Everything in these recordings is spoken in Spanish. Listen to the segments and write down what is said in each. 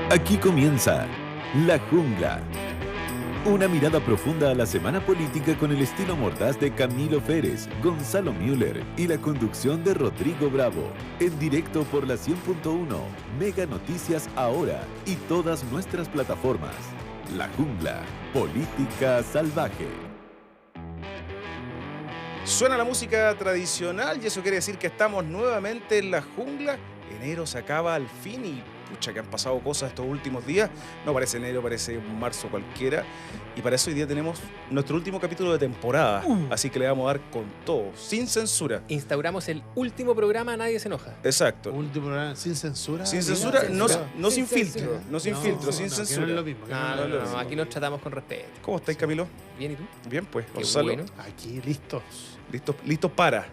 Aquí comienza La Jungla. Una mirada profunda a la semana política con el estilo mordaz de Camilo Pérez, Gonzalo Müller y la conducción de Rodrigo Bravo. En directo por la 100.1, Mega Noticias Ahora y todas nuestras plataformas. La Jungla, política salvaje. Suena la música tradicional y eso quiere decir que estamos nuevamente en la jungla. Enero se acaba al fin y pucha que han pasado cosas estos últimos días. No parece enero, parece un marzo cualquiera. Y para eso hoy día tenemos nuestro último capítulo de temporada. Así que le vamos a dar con todo, sin censura. Instauramos el último programa Nadie se enoja. Exacto. Último programa, sin censura. Sin censura, no sin Sin filtro. censura. No sin filtro, sin censura. Que no es lo mismo. No, aquí nos tratamos con respeto. ¿Cómo estáis, Camilo? Bien, ¿y tú? Bien, pues, Qué Gonzalo. bueno. Aquí listos Listos para.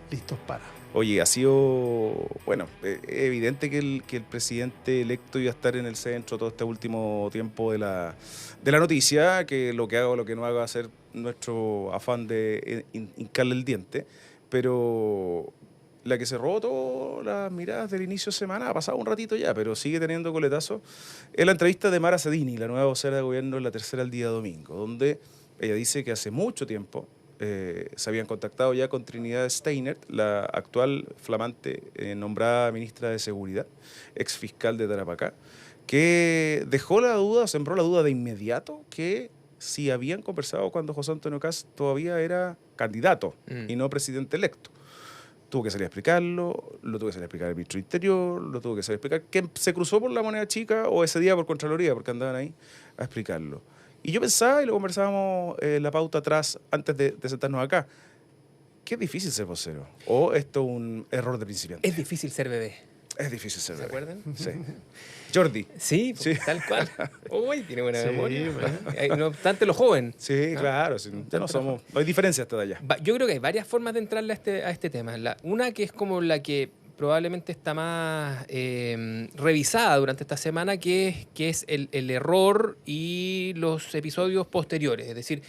para. Oye, ha sido, bueno, evidente que el presidente electo iba a estar en el centro todo este último tiempo de la noticia, que lo que haga o lo que no haga va a ser nuestro afán de hincarle el diente, pero la que se robó todas las miradas del inicio de semana ha pasado un ratito ya, pero sigue teniendo coletazo, es la entrevista de Mara Cedini, la nueva vocera de gobierno en La Tercera el día domingo, donde ella dice que hace mucho tiempo se habían contactado ya con Trinidad Steiner, la actual flamante nombrada ministra de Seguridad, ex fiscal de Tarapacá, que dejó la duda, sembró la duda de inmediato que si habían conversado cuando José Antonio Kast todavía era candidato y no presidente electo. Tuvo que salir a explicarlo, lo tuvo que salir a explicar el ministro del Interior, lo tuvo que salir a explicar que se cruzó por la Moneda Chica o ese día por Contraloría, porque andaban ahí a explicarlo. Y yo pensaba, y lo conversábamos la pauta atrás, antes de sentarnos acá, que es difícil ser vocero. ¿O esto es un error de principiante? Es difícil ser bebé. Es difícil ser ¿Se bebé. acuerdan? Sí. Jordi. Sí, Sí. tal cual. Uy, tiene buena Sí, memoria. bueno. No obstante, lo joven. Sí, claro. Sí, ya no somos. No hay diferencia hasta de allá. Yo creo que hay varias formas de entrarle a este tema. Una que es como la que probablemente está más revisada durante esta semana, que es el error y los episodios posteriores. Es decir,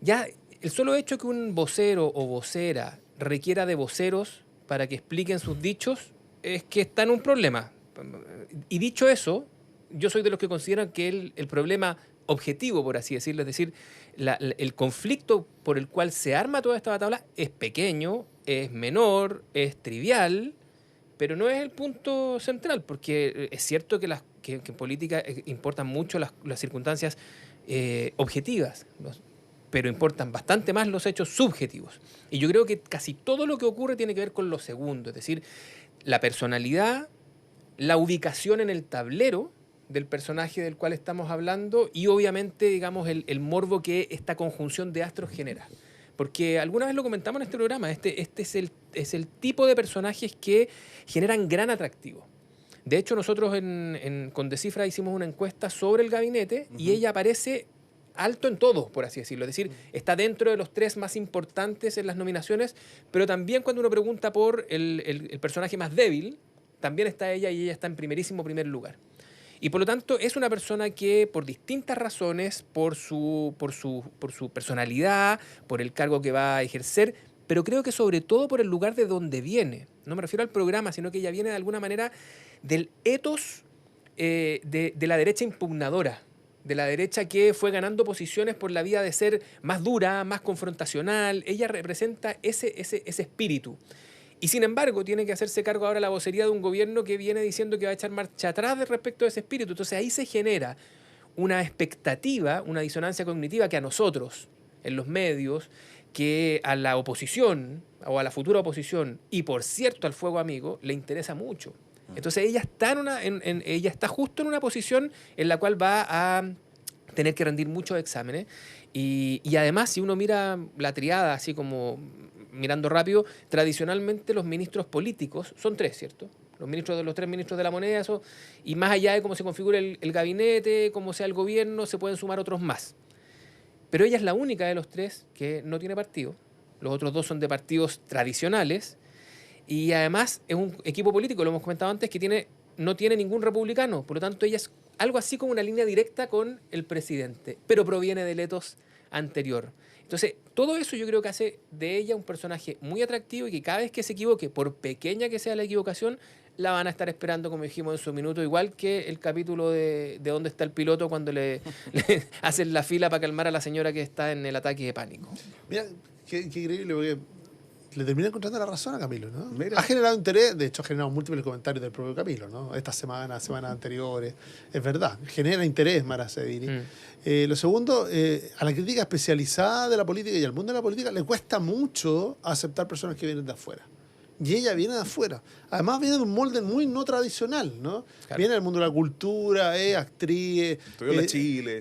ya el solo hecho que un vocero o vocera requiera de voceros para que expliquen sus dichos es que está en un problema. Y dicho eso, yo soy de los que consideran que el problema objetivo, por así decirlo, es decir, el conflicto por el cual se arma toda esta batalla es pequeño, es menor, es trivial, pero no es el punto central, porque es cierto que en política importan mucho las circunstancias objetivas, pero importan bastante más los hechos subjetivos. Y yo creo que casi todo lo que ocurre tiene que ver con lo segundo, es decir, la personalidad, la ubicación en el tablero del personaje del cual estamos hablando y obviamente, digamos, el morbo que esta conjunción de astros genera. Porque alguna vez lo comentamos en este programa, este es el tipo de personajes que generan gran atractivo. De hecho, nosotros con Descifra hicimos una encuesta sobre el gabinete y ella aparece alto en todo, por así decirlo. Es decir, está dentro de los 3 más importantes en las nominaciones, pero también cuando uno pregunta por el personaje más débil, también está ella y ella está en primer lugar. Y por lo tanto es una persona que por distintas razones, por su personalidad, por el cargo que va a ejercer, pero creo que sobre todo por el lugar de donde viene. No me refiero al programa, sino que ella viene de alguna manera del ethos de la derecha impugnadora, de la derecha que fue ganando posiciones por la vía de ser más dura, más confrontacional. Ella representa ese espíritu. Y sin embargo, tiene que hacerse cargo ahora la vocería de un gobierno que viene diciendo que va a echar marcha atrás respecto a ese espíritu. Entonces ahí se genera una expectativa, una disonancia cognitiva que a nosotros, en los medios, que a la oposición o a la futura oposición y por cierto al fuego amigo, le interesa mucho. Entonces ella está justo en una posición en la cual va a tener que rendir muchos exámenes y además si uno mira la triada así como mirando rápido, tradicionalmente los ministros políticos son 3, ¿cierto? Los 3 ministros de la moneda, eso, y más allá de cómo se configura el gabinete, cómo sea el gobierno, se pueden sumar otros más. Pero ella es la única de los 3 que no tiene partido. Los otros 2 son de partidos tradicionales y además es un equipo político, lo hemos comentado antes, que no tiene ningún republicano. Por lo tanto, ella es algo así como una línea directa con el presidente, pero proviene del ethos anterior. Entonces, todo eso yo creo que hace de ella un personaje muy atractivo y que cada vez que se equivoque, por pequeña que sea la equivocación, la van a estar esperando, como dijimos en su minuto, igual que el capítulo de dónde está el piloto cuando le hacen la fila para calmar a la señora que está en el ataque de pánico. Mira, qué increíble, porque le termina encontrando la razón a Camilo, ¿no? Mira. Ha generado interés, de hecho ha generado múltiples comentarios del propio Camilo, ¿no? Estas semanas anteriores, es verdad, genera interés Mara Sedini. Lo segundo, a la crítica especializada de la política y al mundo de la política le cuesta mucho aceptar personas que vienen de afuera. Y ella viene de afuera. Además viene de un molde muy no tradicional, ¿no? Claro. Viene del mundo de la cultura, es actriz. Estudió en la Chile.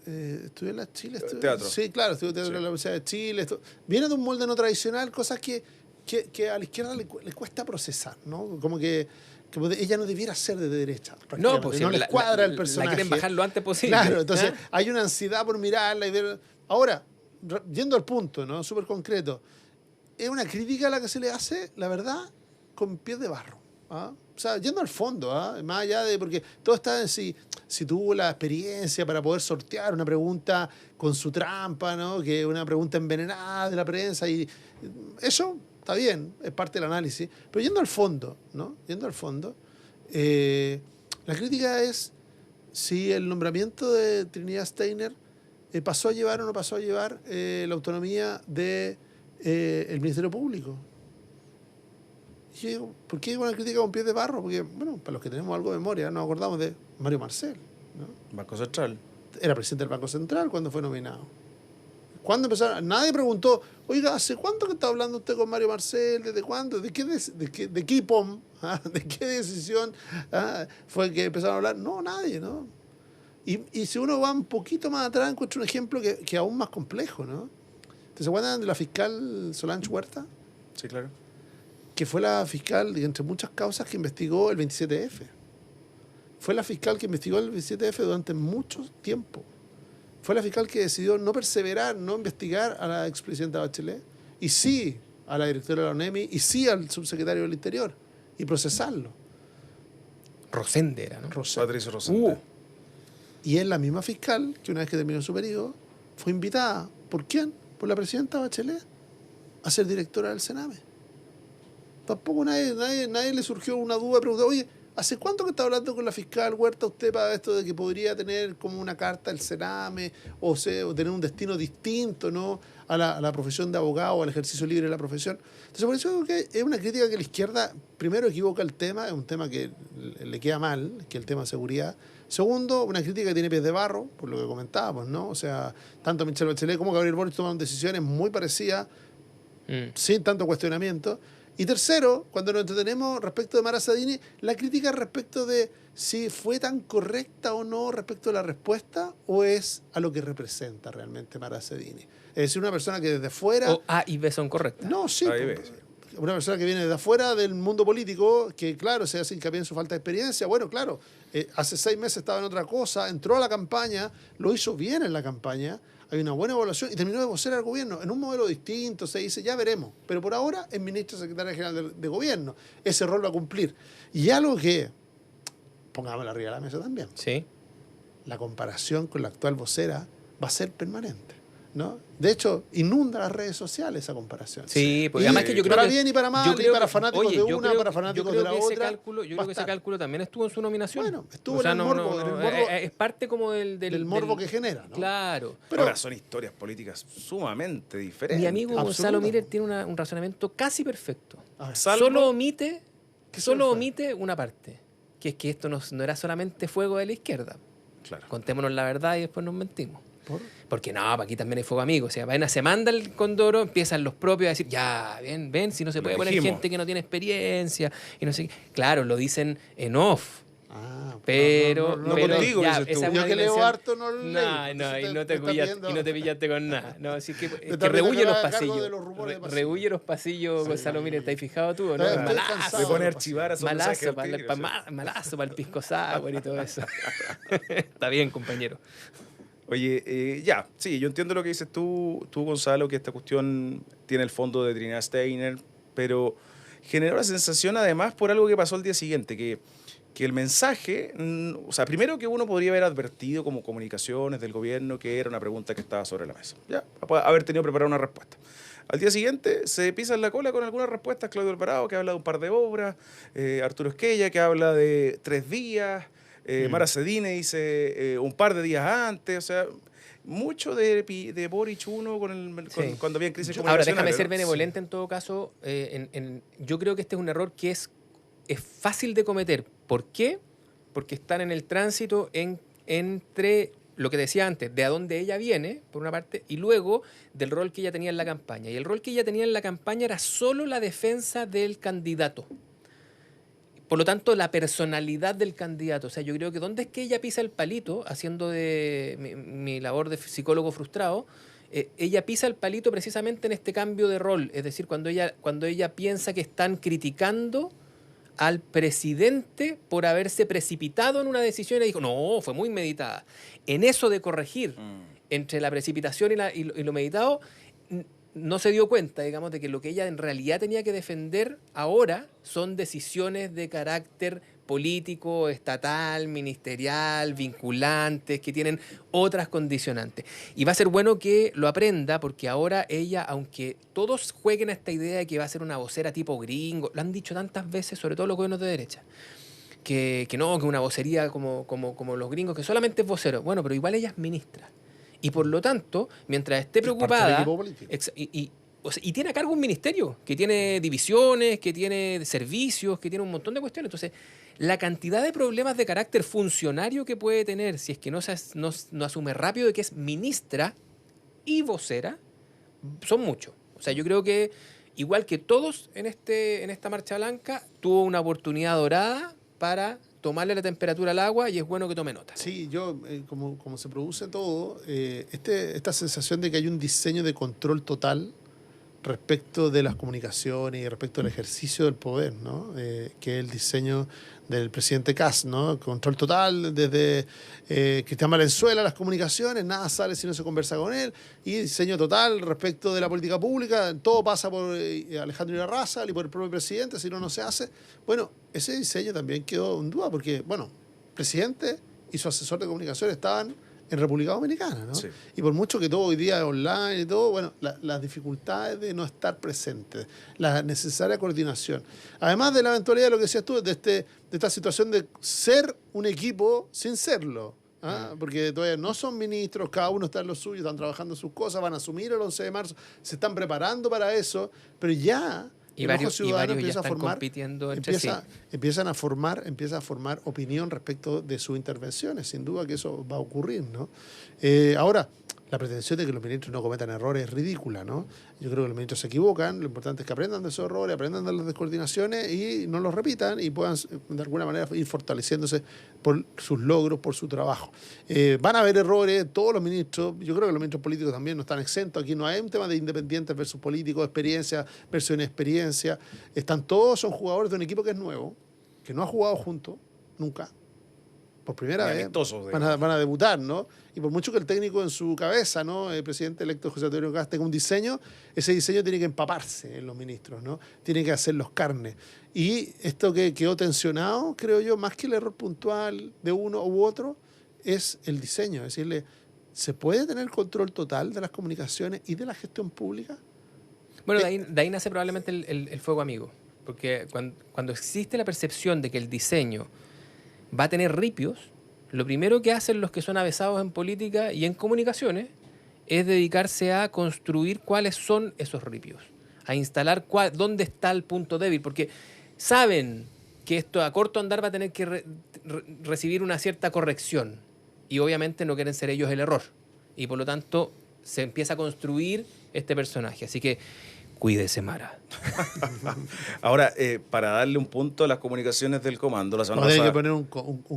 Estudió en la Chile. Teatro. Sí, claro, estudió teatro en la Universidad de Chile. Viene de un molde no tradicional, cosas que a la izquierda le cuesta procesar, ¿no? Como que ella no debiera ser de derecha. No, pues no les cuadra el personaje. La quieren bajar lo antes posible. Claro, entonces ¿Ah? hay una ansiedad por mirarla y ver. Ahora, yendo al punto, ¿no? Súper concreto. Es una crítica a la que se le hace, la verdad, con pies de barro. ¿Ah? O sea, yendo al fondo, ¿ah? Más allá de. Porque todo está en si tuvo la experiencia para poder sortear una pregunta con su trampa, ¿no? Que es una pregunta envenenada de la prensa. Y eso está bien, es parte del análisis. Pero yendo al fondo, ¿no? Yendo al fondo, la crítica es si el nombramiento de Trinidad Steiner pasó a llevar o no pasó a llevar la autonomía de. El Ministerio Público. Y yo digo, ¿por qué una crítica con pies de barro? Porque, bueno, para los que tenemos algo de memoria, nos acordamos de Mario Marcel, ¿no? Banco Central. Era presidente del Banco Central cuando fue nominado. ¿Cuándo empezaron? Nadie preguntó, oiga, ¿hace cuánto que está hablando usted con Mario Marcel? ¿Desde cuándo? ¿De qué IPOM? ¿Ah? ¿De qué decisión fue que empezaron a hablar? No, nadie, ¿no? Y si uno va un poquito más atrás, encuentra un ejemplo que aún más complejo, ¿no? ¿Se acuerdan de la fiscal Solange Huerta? Sí, claro. Que fue la fiscal, entre muchas causas, que investigó el 27F. Fue la fiscal que investigó el 27F durante mucho tiempo. Fue la fiscal que decidió no perseverar, no investigar a la expresidenta Bachelet, y sí a la directora de la ONEMI, y sí al subsecretario del Interior, y procesarlo. Rosende era, ¿no? Patricio Rosende. Y es la misma fiscal que una vez que terminó su periodo, fue invitada. ¿Por quién? Por la presidenta Bachelet a ser directora del Sename. Tampoco nadie le surgió una duda de preguntar, oye, ¿hace cuánto que está hablando con la fiscal Huerta usted para esto de que podría tener como una carta del Sename o tener un destino distinto, ¿no? a la profesión de abogado o al ejercicio libre de la profesión? Entonces, por eso digo que es una crítica que la izquierda, primero, equivoca el tema, es un tema que le queda mal, que es el tema de seguridad. Segundo, una crítica que tiene pies de barro, por lo que comentábamos, ¿no? O sea, tanto Michelle Bachelet como Gabriel Boric tomaron decisiones muy parecidas, sin tanto cuestionamiento. Y tercero, cuando nos entretenemos respecto de Mara Sedini, la crítica respecto de si fue tan correcta o no respecto a la respuesta, o es a lo que representa realmente Mara Sedini. Es decir, una persona que desde fuera... O A y B son correctas. No, sí. Ahí ves. Una persona que viene de afuera del mundo político, que claro, se hace hincapié en su falta de experiencia. Bueno, claro, hace 6 meses estaba en otra cosa, entró a la campaña, lo hizo bien en la campaña, hay una buena evaluación y terminó de vocera al gobierno en un modelo distinto. Se dice, ya veremos, pero por ahora es ministra secretaria general de gobierno. Ese rol va a cumplir. Y algo que, pongámoslo arriba de la mesa también, Sí. la comparación con la actual vocera va a ser permanente, ¿no? De hecho, inunda las redes sociales esa comparación. Sí, pues Y además que yo creo para que... bien y para mal, yo y creo para que- fanáticos oye, de yo una, creo- para fanáticos yo de creo la que ese otra. cálculo, yo va creo a que ese estar. cálculo también estuvo en su nominación. Bueno, estuvo en el morbo, es parte como del morbo que genera, ¿no? Claro. Pero- Ahora son historias políticas sumamente diferentes. Mi amigo Gonzalo Absoluta. Miller tiene un razonamiento casi perfecto. A ver, Salvo- Solo omite ¿Qué solo fue? omite una parte, que es que esto no era solamente fuego de la izquierda. Claro. Contémonos la verdad y después nos mentimos. ¿por? Porque no, aquí también hay fuego amigo. O sea, apenas se manda el Condoro, empiezan los propios a decir, ya, ven, si no se Lo puede poner dijimos. gente que no tiene experiencia y no sé qué. Claro, lo dicen en off. Ah, Pero, no pero contigo, ya, dices tú. esa es Yo una que leo dimensión- harto no lo leí. No, Entonces y no me te está pillaste, pidiendo- y no te pillaste con nada. No, así que, está que pidiendo rehuye que los me haga cargo pasillos. de los rumores de pasillo. Rehuye los pasillos, Gonzalo Miller, ¿te has fijado tú o no? Estoy Es malazo. cansado. Se pone a Malazo archivar a esos mensajes Malazo al tigre, sí. malazo para el pisco sour y todo eso. Está bien, compañero. Oye, ya, sí, yo entiendo lo que dices tú, Gonzalo, que esta cuestión tiene el fondo de Trinidad Steiner, pero generó la sensación además por algo que pasó el día siguiente, que el mensaje, o sea, primero que uno podría haber advertido como comunicaciones del gobierno que era una pregunta que estaba sobre la mesa, ya, haber tenido preparada una respuesta. Al día siguiente se pisa en la cola con algunas respuestas. Claudio Alvarado, que habla de un par de obras, Arturo Esquella, que habla de 3 días, Mara Cedine dice un par de días antes, o sea, mucho de Boric uno cuando había crisis comunicacional. Ahora, déjame ser ¿no? benevolente en todo caso. Yo creo que este es un error que es fácil de cometer. ¿Por qué? Porque están en el tránsito entre lo que decía antes, de a dónde ella viene, por una parte, y luego del rol que ella tenía en la campaña. Y el rol que ella tenía en la campaña era solo la defensa del candidato. Por lo tanto, la personalidad del candidato. O sea, yo creo que dónde es que ella pisa el palito, haciendo de mi labor de psicólogo frustrado, ella pisa el palito precisamente en este cambio de rol. Es decir, cuando ella piensa que están criticando al presidente por haberse precipitado en una decisión y dijo, no, fue muy meditada. En eso de corregir entre la precipitación y lo meditado, no se dio cuenta, digamos, de que lo que ella en realidad tenía que defender ahora son decisiones de carácter político, estatal, ministerial, vinculantes, que tienen otras condicionantes. Y va a ser bueno que lo aprenda, porque ahora ella, aunque todos jueguen a esta idea de que va a ser una vocera tipo gringo, lo han dicho tantas veces, sobre todo los gobiernos de derecha, que una vocería como los gringos, que solamente es vocero. Bueno, pero igual ella es ministra. Y por lo tanto, mientras esté preocupada... Y tiene a cargo un ministerio que tiene divisiones, que tiene servicios, que tiene un montón de cuestiones. Entonces, la cantidad de problemas de carácter funcionario que puede tener si es que no asume rápido de que es ministra y vocera, son muchos. O sea, yo creo que, igual que todos en esta Marcha Blanca, tuvo una oportunidad dorada para tomarle la temperatura al agua y es bueno que tome nota. Sí, yo, como se produce todo, esta sensación de que hay un diseño de control total respecto de las comunicaciones y respecto del ejercicio del poder, ¿no? Que es el diseño del presidente Kast, ¿no? Control total desde Cristian Valenzuela, las comunicaciones, nada sale si no se conversa con él, y diseño total respecto de la política pública, todo pasa por Alejandro Irarrázaval y por el propio presidente, si no se hace. Bueno, ese diseño también quedó en duda porque, bueno, el presidente y su asesor de comunicación estaban en República Dominicana, ¿no? Sí. Y por mucho que todo hoy día es online y todo, bueno, las dificultades de no estar presentes, la necesaria coordinación. Además de la eventualidad de lo que decías tú, de esta situación de ser un equipo sin serlo. ¿Ah? Porque todavía no son ministros, cada uno está en lo suyo, están trabajando sus cosas, van a asumir el 11 de marzo, se están preparando para eso, pero ya... Y varios ya están compitiendo entre sí. Empieza a formar opinión respecto de sus intervenciones. Sin duda que eso va a ocurrir, ¿no? Ahora, la pretensión de que los ministros no cometan errores es ridícula, ¿no? Yo creo que los ministros se equivocan, lo importante es que aprendan de esos errores, aprendan de las descoordinaciones y no los repitan y puedan de alguna manera ir fortaleciéndose por sus logros, por su trabajo. Van a haber errores, todos los ministros, yo creo que los ministros políticos también no están exentos, aquí no hay un tema de independientes versus políticos, experiencia versus inexperiencia, son jugadores de un equipo que es nuevo, que no ha jugado juntos, nunca. Por primera vez van a debutar, ¿no? Y por mucho que el técnico en su cabeza, ¿no? El presidente electo José Antonio Kast tenga un diseño, ese diseño tiene que empaparse en los ministros, ¿no? Tiene que hacerlos carne. Y esto que quedó tensionado, creo yo, más que el error puntual de uno u otro, es el diseño. Es decirle, ¿se puede tener control total de las comunicaciones y de la gestión pública? Bueno, de ahí nace probablemente el fuego amigo. Porque cuando existe la percepción de que el diseño va a tener ripios, lo primero que hacen los que son avesados en política y en comunicaciones es dedicarse a construir cuáles son esos ripios, a instalar dónde está el punto débil, porque saben que esto a corto andar va a tener que recibir una cierta corrección y obviamente no quieren ser ellos el error y por lo tanto se empieza a construir este personaje. Así que cuídese, Mara. Ahora, para darle un punto a las comunicaciones del comando, la semana pasada... Hay que poner un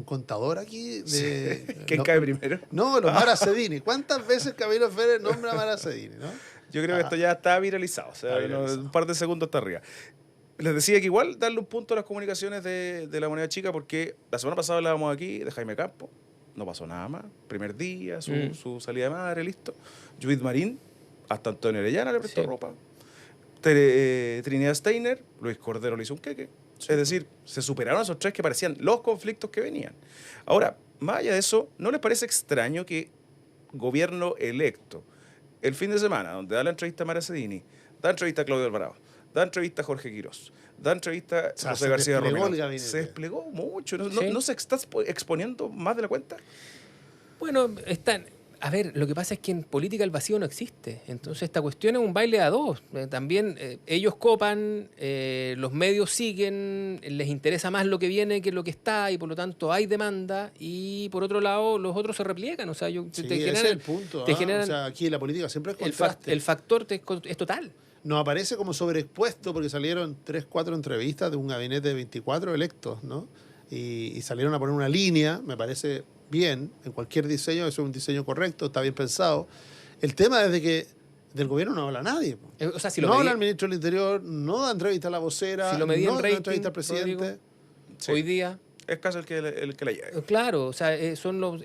contador aquí. ¿Quién cae primero? No, los Mara Cedini. ¿Cuántas veces Camilo Férez nombra a Mara Cedini, no? Yo creo que esto ya está viralizado. O sea, un par de segundos está arriba. Les decía que igual darle un punto a las comunicaciones de la Moneda Chica, porque la semana pasada hablábamos aquí de Jaime Campo, no pasó nada más. Primer día, su salida de madre, listo. Judith Marín, hasta Antonio Orellana le prestó ropa. Trinidad Steiner, Luis Cordero le hizo un queque. Sí. Es decir, se superaron esos tres que parecían los conflictos que venían. Ahora, más allá de eso, ¿no les parece extraño que gobierno electo, el fin de semana, donde da la entrevista a Mara Cedini, da entrevista a Claudio Alvarado, da entrevista a Jorge Quirós, da entrevista a José se García desplegó Romero. el gabinete. Se desplegó mucho. ¿No, Sí. no se está exponiendo más de la cuenta? Bueno, a ver, lo que pasa es que en política el vacío no existe. Entonces esta cuestión es un baile a dos. También ellos copan, los medios siguen, les interesa más lo que viene que lo que está y por lo tanto hay demanda y por otro lado los otros se repliegan. O sea, Sí, ese es el punto. te O generan sea, aquí la política siempre es el contraste. factor es total. Nos aparece como sobreexpuesto porque salieron 3, 4 entrevistas de un gabinete de 24 electos, ¿no? Y salieron a poner una línea, me parece bien, en cualquier diseño, eso es un diseño correcto, está bien pensado. El tema es de que del gobierno no habla nadie. O sea, si No lo habla medí- el ministro del Interior, no da entrevista a la vocera, Si lo medí en no da rating, entrevista al presidente. Rodrigo. Sí. hoy día, Es casi el que la lleve. claro, o sea, son los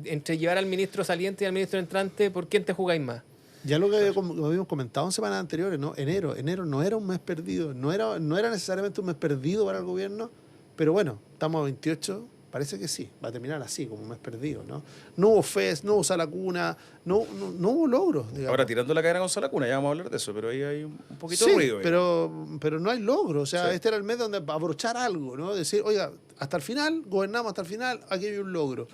entre llevar al ministro saliente y al ministro entrante, ¿por quién te jugáis más? Ya lo que habíamos comentado en semanas anteriores, ¿no? Enero no era un mes perdido, no era necesariamente un mes perdido para el gobierno, pero bueno, estamos a 28, parece que sí, va a terminar así, como un mes perdido, ¿no? No hubo FES, no hubo sala cuna, no hubo logros, digamos. Ahora, tirando la cadena con Salacuna, ya vamos a hablar de eso, pero ahí hay un poquito Sí, de ruido. ahí. pero no hay logro. O sea, Sí. este era el mes donde abrochar algo, ¿no? Decir, oiga, hasta el final, gobernamos hasta el final, aquí hay un logro.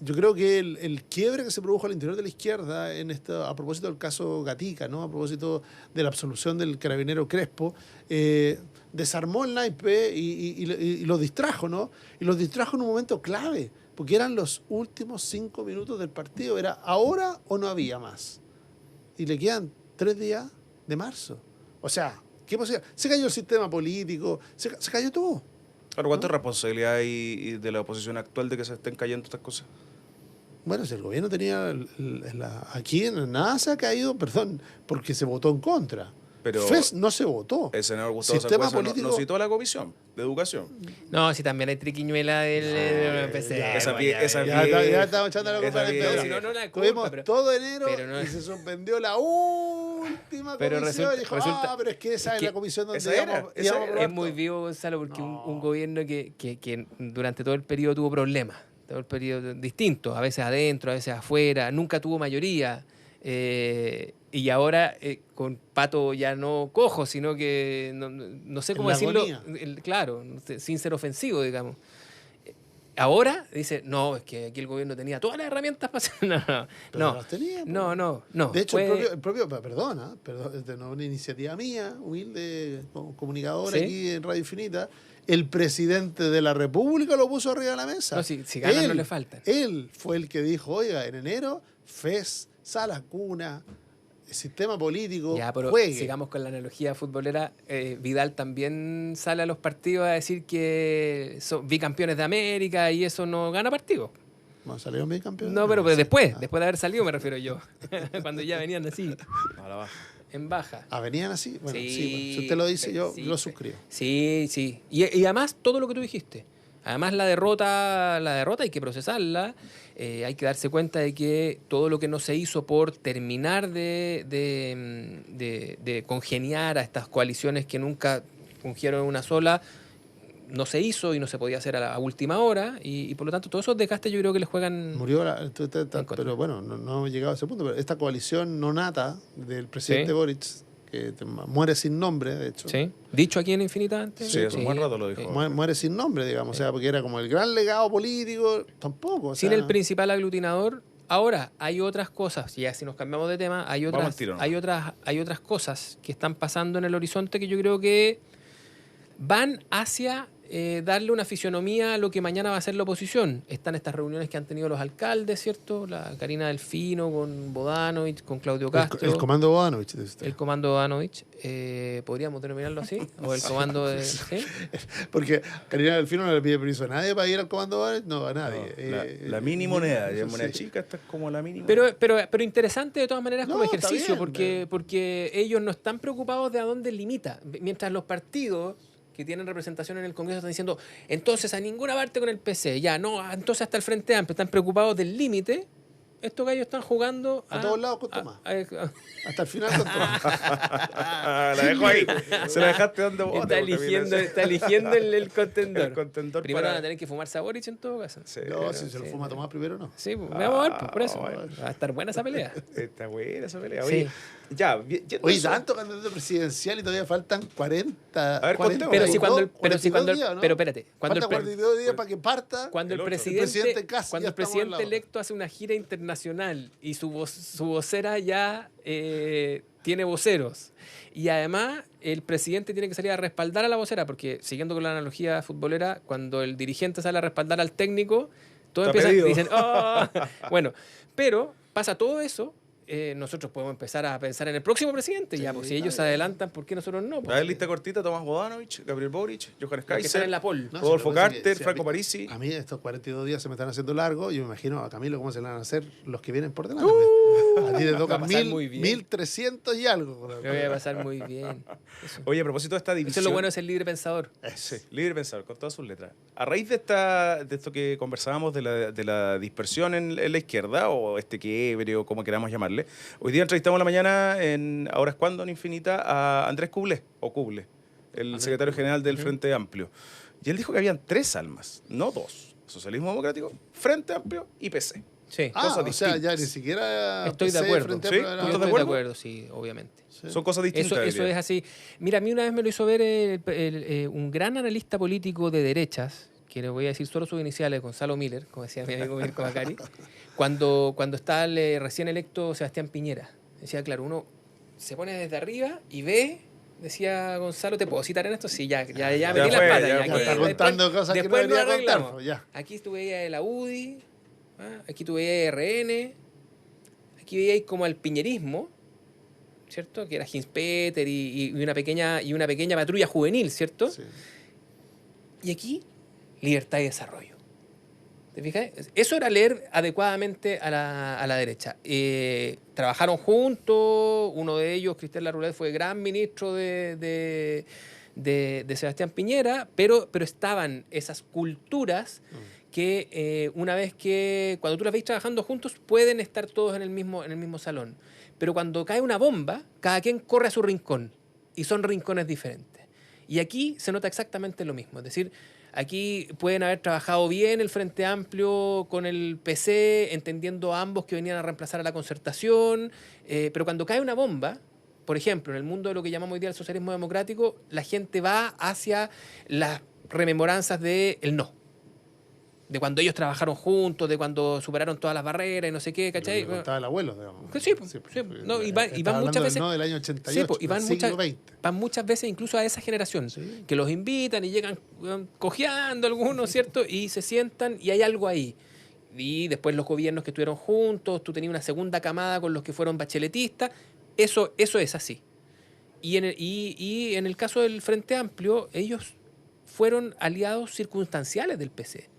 Yo creo que el quiebre que se produjo al interior de la izquierda en esto, a propósito del caso Gatica, ¿no? A propósito de la absolución del carabinero Crespo, desarmó el naipe y los distrajo, ¿no? Y los distrajo en un momento clave, porque eran los últimos 5 minutos del partido. Era ahora o no había más. Y le quedan 3 días de marzo. O sea, ¿qué posibilidad? Se cayó el sistema político, se cayó todo. Ahora, ¿cuánta responsabilidad hay de la oposición actual de que se estén cayendo estas cosas? Bueno, si el gobierno tenía... aquí en nada se ha caído, perdón, porque se votó en contra. Pero FES no se votó. el senador Gustavo Sistema Sangüesa político- no citó a la comisión de educación. No, si también hay triquiñuela del PC. Ya estamos echando la culpa esa al bien- Pedro. No, si no, no la culpa, Tuvimos pero- todo enero pero no- y se suspendió la última Pero comisión. Y dijo, resulta- pero es que esa es es que la comisión donde esa era, íbamos esa a era. aprobar Es muy todo. vivo, Gonzalo, porque No. un gobierno que durante todo el periodo tuvo problemas, todo el periodo distintos, a veces adentro, a veces afuera, nunca tuvo mayoría. Y ahora con Pato ya no cojo, sino que no sé En cómo la decirlo, agonía. claro, sin ser ofensivo, digamos. Ahora dice, no, es que aquí el gobierno tenía todas las herramientas para hacer. Pero No, las tenía, pues. no. De hecho, Fue- el propio perdona, es una iniciativa mía, humilde comunicadora ¿Sí? aquí en Radio Infinita, el presidente de la República lo puso arriba de la mesa. No, si ganas no le faltan. Él fue el que dijo, oiga, en enero, FES, sala cuna, sistema político, Ya, pero juegue. sigamos con la analogía futbolera. Vidal también sale a los partidos a decir que son bicampeones de América y eso no gana partidos. Bueno, salieron bien campeones. No, pero Sí. después Ah. de haber salido me refiero yo. Cuando ya venían así, A la baja. en baja. Ah, venían así. Bueno, sí, Sí, bueno, si usted lo dice, yo sí, lo suscribo. Sí, sí. Y además todo lo que tú dijiste. Además la derrota hay que procesarla. Hay que darse cuenta de que todo lo que no se hizo por terminar de congeniar a estas coaliciones que nunca fungieron en una sola, no se hizo y no se podía hacer a última hora. Y por lo tanto todos esos desgastes yo creo que les juegan... Murió, contra. pero bueno, no hemos llegado a ese punto. Pero esta coalición no nata del presidente Sí. Boric, que muere sin nombre, de hecho. ¿Sí? Dicho aquí en Infinita antes. Sí, hace un buen rato lo dijo. Muere sin nombre, digamos. O sea, porque era como el gran legado político, tampoco. O Sin sea, el principal aglutinador. Ahora, hay otras cosas, ya si nos cambiamos de tema, hay Vamos al otras, tiro, ¿no? hay otras cosas que están pasando en el horizonte que yo creo que van hacia darle una fisionomía a lo que mañana va a ser la oposición. Están estas reuniones que han tenido los alcaldes, ¿cierto? La Karina Delfino con Bodanovich, con Claudio Castro. El comando Bodanovich, dice usted. El comando Bodanovich. ¿Podríamos denominarlo así? O el comando de... ¿sí? Porque Karina Delfino no le pide permiso a nadie para ir al comando Bodanovich, no, a nadie. La mini moneda, la sí. moneda chica, esta es como la mini Pero interesante de todas maneras No, como está ejercicio, bien, porque ellos no están preocupados de a dónde limita. Mientras los partidos que tienen representación en el Congreso están diciendo, entonces a ninguna parte con el PC, ya no, entonces hasta el Frente Amplio, están preocupados del límite. estos gallos están jugando A todos lados con Tomás. Hasta el final con Tomás. La dejo ahí. Se la dejaste dando bote. Está eligiendo el contendor. El contendor Primero para- van a tener que fumar Saborich en todo caso. Sí, No, si se lo fuma Tomás primero, no. Sí, pues, vamos a ver, pues, por eso. bueno. Va a estar buena esa pelea. Está buena esa pelea. Sí. Oye, ya. Yendo Oye, eso- tanto candidato presidencial y todavía faltan 40. A ver, contemos. Pero si cuando el, 42 días, ¿no? pero espérate, cuando Faltan el, 42 días para que parta. cuando el el otro. presidente, El presidente casi, cuando ya el estamos presidente al lado. electo hace una gira internacional y su vocera ya tiene voceros. Y además el presidente tiene que salir a respaldar a la vocera, porque siguiendo con la analogía futbolera, cuando el dirigente sale a respaldar al técnico, todo Está empieza, pedido. dicen, "Oh". Bueno, pero pasa todo eso, nosotros podemos empezar a pensar en el próximo presidente. Ya, pues si ellos se adelantan, ¿por qué nosotros no? A Pues, ver, lista cortita: Tomás Bodanovich, Gabriel Boric, Johannes los que están Kaiser, en la pol. No, Rodolfo si lo que pasa es que- Carter, si a Franco mí- Parisi. A mí estos 42 días se me están haciendo largos. Yo me imagino a Camilo cómo se le van a hacer los que vienen por delante. A ti te Va a tocan pasar muy bien. 1300 y algo. Me voy a pasar muy bien. Eso. Oye, a propósito de esta división. Eso es lo bueno de ser libre pensador. Sí, libre pensador, con todas sus letras. A raíz de esto que conversábamos de la dispersión en la izquierda, o este quiebre, o como queramos llamarle, hoy día entrevistamos en la mañana, en Ahora es Cuando, en Infinita, a Andrés Cuble, el secretario general del Frente Amplio. Y él dijo que habían 3 almas, no 2. Socialismo Democrático, Frente Amplio y PC. Sí. Ah, Cosas o sea, ya distintas. ni siquiera. Estoy de PC acuerdo. frente a Sí, Pro- ¿tú Yo estás de estoy de acuerdo? acuerdo, sí, obviamente. Sí. Son cosas distintas. Eso es así. Mira, a mí una vez me lo hizo ver un gran analista político de derechas, que le voy a decir solo sus iniciales, Gonzalo Miller, como decía mi amigo Mirko Macari, cuando está el recién electo Sebastián Piñera. Decía, claro, uno se pone desde arriba y ve, decía Gonzalo, ¿te puedo citar en esto? Sí, ya metí Ya las fue, patas. ya Ya, fue. aquí, Está contando cosas que no después debería nos contar, arreglamos. pues, ya. Aquí tú veías el UDI, aquí tú veías RN, aquí veías como el piñerismo, ¿cierto? Que era Hinspeter y una pequeña patrulla juvenil, ¿cierto? Sí. Y aquí, libertad y desarrollo. ¿Te fijas? Eso era leer adecuadamente a la derecha. Trabajaron juntos, uno de ellos, Cristian Larroulet, fue gran ministro de Sebastián Piñera, pero estaban esas culturas que una vez que, cuando tú las veis trabajando juntos, pueden estar todos en el mismo salón. Pero cuando cae una bomba, cada quien corre a su rincón, y son rincones diferentes. Y aquí se nota exactamente lo mismo. Es decir, aquí pueden haber trabajado bien el Frente Amplio con el PC, entendiendo a ambos que venían a reemplazar a la concertación, pero cuando cae una bomba, por ejemplo, en el mundo de lo que llamamos hoy día el socialismo democrático, la gente va hacia las rememoranzas del no. De cuando ellos trabajaron juntos, de cuando superaron todas las barreras y no sé qué, ¿cachai? Lo que contaba el abuelo, digamos. Sí, pues, sí, no, y van Estaba muchas hablando veces- del no del año 88, Sí, pues, y del siglo XX. van muchas veces incluso a esa generación, Sí. que los invitan y llegan cojeando algunos, ¿cierto? Y se sientan y hay algo ahí. Y después los gobiernos que estuvieron juntos, tú tenías una segunda camada con los que fueron bacheletistas, eso es así. Y en el caso del Frente Amplio, ellos fueron aliados circunstanciales del PC.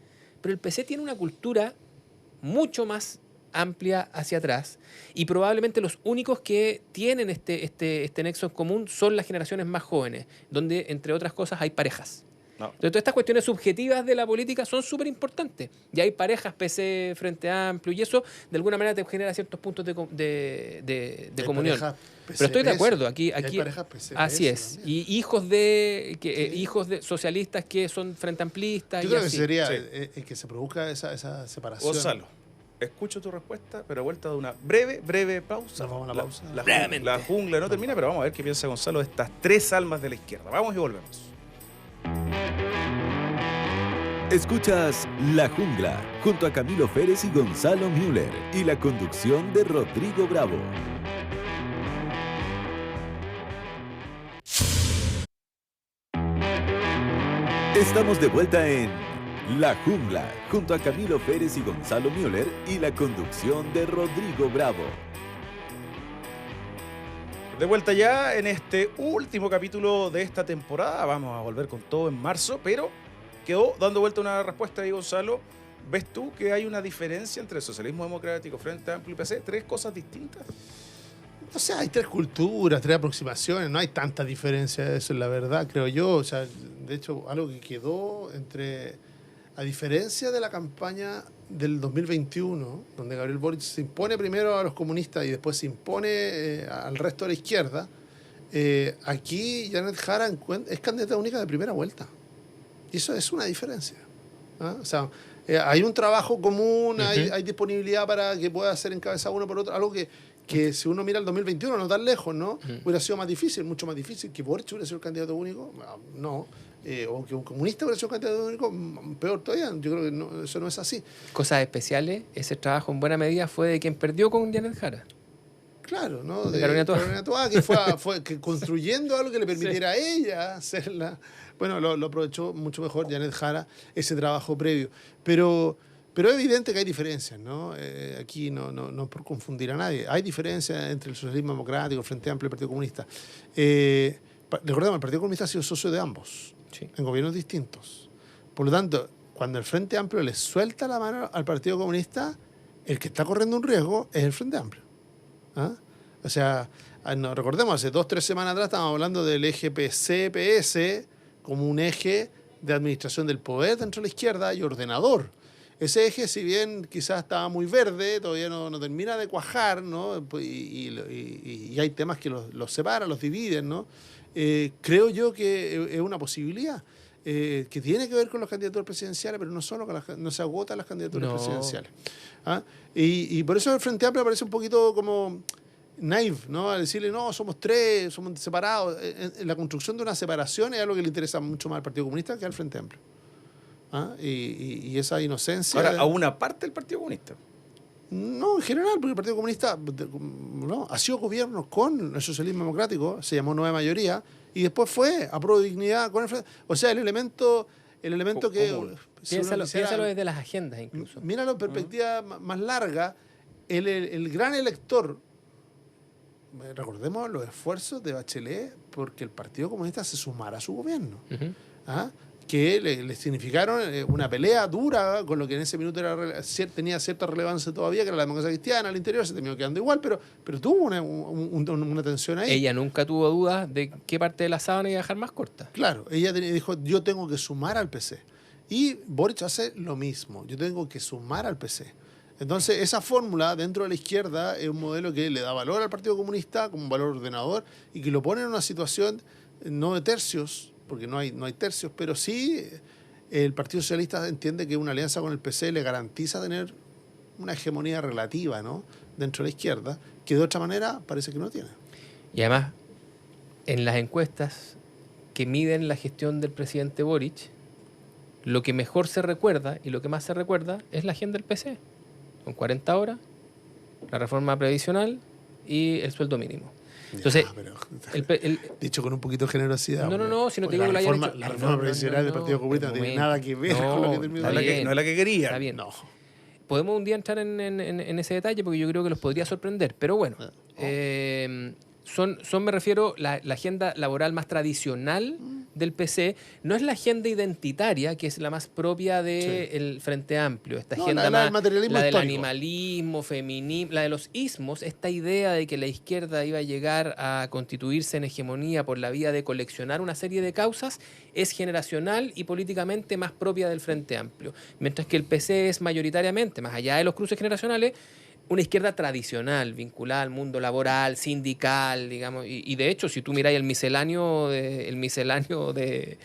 Pero el PC tiene una cultura mucho más amplia hacia atrás y probablemente los únicos que tienen este nexo en común son las generaciones más jóvenes, donde, entre otras cosas, hay parejas. No. Entonces, todas estas cuestiones subjetivas de la política son súper importantes. Y hay parejas PC, Frente Amplio, y eso de alguna manera te genera ciertos puntos de Hay comunión. parejas Pero estoy de PCPS, acuerdo, aquí y hay parejas PCPS así es. también. Y hijos de socialistas que son frente amplistas. Yo y creo que así. sería Sí. que se produzca esa separación. Gonzalo, escucho tu respuesta, pero a vuelta de una breve pausa. Nos vamos a la pausa. Brevemente. La jungla no termina, pero vamos a ver qué piensa Gonzalo de estas 3 almas de la izquierda. Vamos y volvemos. Escuchas La Jungla junto a Camilo Férez y Gonzalo Müller y la conducción de Rodrigo Bravo. Estamos de vuelta en La Jungla junto a Camilo Férez y Gonzalo Müller y la conducción de Rodrigo Bravo. De vuelta ya en este último capítulo de esta temporada. Vamos a volver con todo en marzo, pero quedó dando vuelta una respuesta ahí, Gonzalo. ¿Ves tú que hay una diferencia entre el socialismo democrático, Frente Amplio y PC? ¿3 cosas distintas? O sea, hay 3 culturas, 3 aproximaciones, no hay tanta diferencia de eso, la verdad, creo yo. O sea, de hecho, algo que quedó a diferencia de la campaña del 2021, donde Gabriel Boric se impone primero a los comunistas y después se impone al resto de la izquierda, aquí Janet Jara es candidata única de primera vuelta. Y eso es una diferencia. ¿Ah? O sea, hay un trabajo común, hay disponibilidad para que pueda ser encabezado uno por otro, algo que si uno mira el 2021, no tan lejos, ¿no? Hubiera sido más difícil, mucho más difícil. Que Boric hubiera sido el candidato único, no. O que un comunista hubiera sido el candidato único, peor todavía. Yo creo que no, eso no es así. Cosas especiales, ese trabajo en buena medida fue de quien perdió con Janet Jara. Claro, ¿no? De Carolina Toá, que fue que construyendo algo que le permitiera a ella hacerla. Bueno, lo aprovechó mucho mejor Janet Jara, ese trabajo previo. Pero es evidente que hay diferencias, ¿no? Aquí no por confundir a nadie. Hay diferencias entre el socialismo democrático, el Frente Amplio y el Partido Comunista. Recordemos, el Partido Comunista ha sido socio de ambos, en gobiernos distintos. Por lo tanto, cuando el Frente Amplio le suelta la mano al Partido Comunista, el que está corriendo un riesgo es el Frente Amplio. ¿Ah? O sea, recordemos, hace 2 o 3 semanas atrás estábamos hablando del eje PC-PS como un eje de administración del poder dentro de la izquierda y ordenador. Ese eje, si bien quizás estaba muy verde, todavía no termina de cuajar, ¿no? Y hay temas que los separan, los dividen, ¿no? Creo yo que es una posibilidad que tiene que ver con las candidaturas presidenciales, pero no solo no se agotan las candidaturas presidenciales. ¿Ah? Y por eso el Frente Amplio parece un poquito como naive, ¿no? Al decirle, no, somos 3, somos separados. La construcción de una separación es algo que le interesa mucho más al Partido Comunista que al Frente Amplio. ¿Ah? Y esa inocencia... Ahora, a una parte del Partido Comunista. No, en general, porque el Partido Comunista no, ha sido gobierno con el socialismo democrático, se llamó Nueva Mayoría, y después fue a Pro Dignidad con el... O sea, el elemento que... Piénsalo desde las agendas incluso. Míralo en perspectiva más larga. El gran elector, recordemos los esfuerzos de Bachelet porque el Partido Comunista se sumara a su gobierno. ¿Ah? Que le significaron una pelea dura con lo que en ese minuto tenía cierta relevancia todavía, que era la democracia cristiana al interior, se terminó quedando igual, pero tuvo una tensión ahí. Ella nunca tuvo dudas de qué parte de la sábana iba a dejar más corta. Claro, ella dijo, yo tengo que sumar al PC. Y Boric hace lo mismo, yo tengo que sumar al PC. Entonces, esa fórmula dentro de la izquierda es un modelo que le da valor al Partido Comunista como un valor ordenador y que lo pone en una situación no de tercios, porque no hay tercios, pero sí el Partido Socialista entiende que una alianza con el PC le garantiza tener una hegemonía relativa, ¿no? Dentro de la izquierda, que de otra manera parece que no tiene. Y además, en las encuestas que miden la gestión del presidente Boric, lo que mejor se recuerda y lo que más se recuerda es la agenda del PC. Con 40 horas, la reforma previsional y el sueldo mínimo. Entonces, dicho con un poquito de generosidad. No, si no te digo que la reforma previsional del Partido Comunista no tiene nada que ver con lo que terminó. No es la que quería. Está bien. No. Podemos un día entrar en ese detalle porque yo creo que los podría sorprender. Pero bueno, me refiero, la agenda laboral más tradicional del PC no es la agenda identitaria, que es la más propia del Frente Amplio. Esta agenda la del histórico. Animalismo, feminismo, la de los ismos, esta idea de que la izquierda iba a llegar a constituirse en hegemonía por la vía de coleccionar una serie de causas, es generacional y políticamente más propia del Frente Amplio. Mientras que el PC es mayoritariamente, más allá de los cruces generacionales, una izquierda tradicional, vinculada al mundo laboral, sindical, digamos, y de hecho, si tú miráis el misceláneo del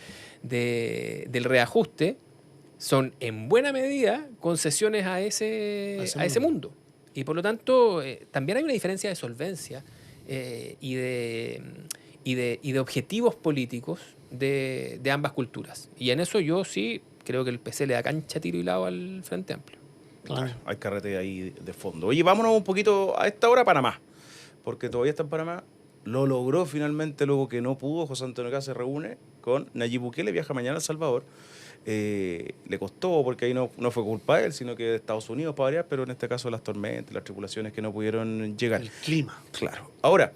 reajuste, son en buena medida concesiones a ese mundo. Y por lo tanto, también hay una diferencia de solvencia y de objetivos políticos de ambas culturas. Y en eso yo sí creo que el PC le da cancha, tiro y lado al Frente Amplio. Claro, hay carrete ahí de fondo. Oye, vámonos un poquito a esta hora a Panamá, porque todavía está en Panamá. Lo logró finalmente, luego que no pudo. José Antonio Caz se reúne con Nayib Bukele, viaja mañana a El Salvador. Le costó, porque ahí no fue culpa de él, sino que de Estados Unidos para variar, pero en este caso las tormentas, las tripulaciones que no pudieron llegar. El clima. Claro. Ahora,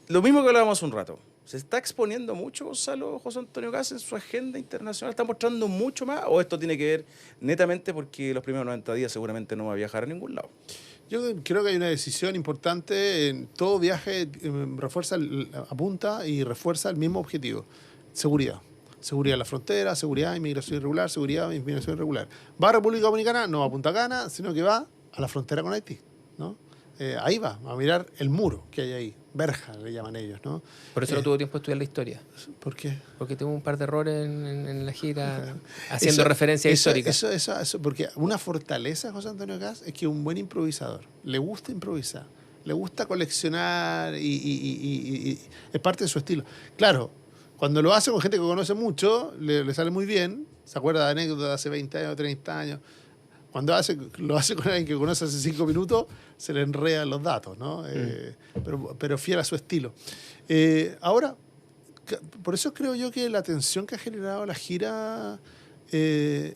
lo mismo que hablábamos hace un rato. ¿Se está exponiendo mucho José Antonio Caz en su agenda internacional? ¿Está mostrando mucho más? ¿O esto tiene que ver netamente porque los primeros 90 días seguramente no va a viajar a ningún lado? Yo creo que hay una decisión importante. En todo viaje apunta y refuerza el mismo objetivo: seguridad. Seguridad en la frontera, seguridad, inmigración irregular, seguridad, inmigración irregular. Va a República Dominicana, no va a Punta Cana, sino que va a la frontera con Haití, ¿no? Ahí va, a mirar el muro que hay ahí. Verja, le llaman ellos, ¿no? Por eso no tuvo tiempo de estudiar la historia. ¿Por qué? Porque tuvo un par de errores en la gira, haciendo referencia histórica. Eso, porque una fortaleza de José Antonio Caz es que es un buen improvisador. Le gusta improvisar, le gusta coleccionar y es parte de su estilo. Claro, cuando lo hace con gente que conoce mucho, le sale muy bien. ¿Se acuerda de anécdotas de hace 20 años, 30 años? Cuando lo hace con alguien que conoce hace 5 minutos, se le enredan los datos, ¿no? Pero fiel a su estilo. Ahora, por eso creo yo que la tensión que ha generado la gira es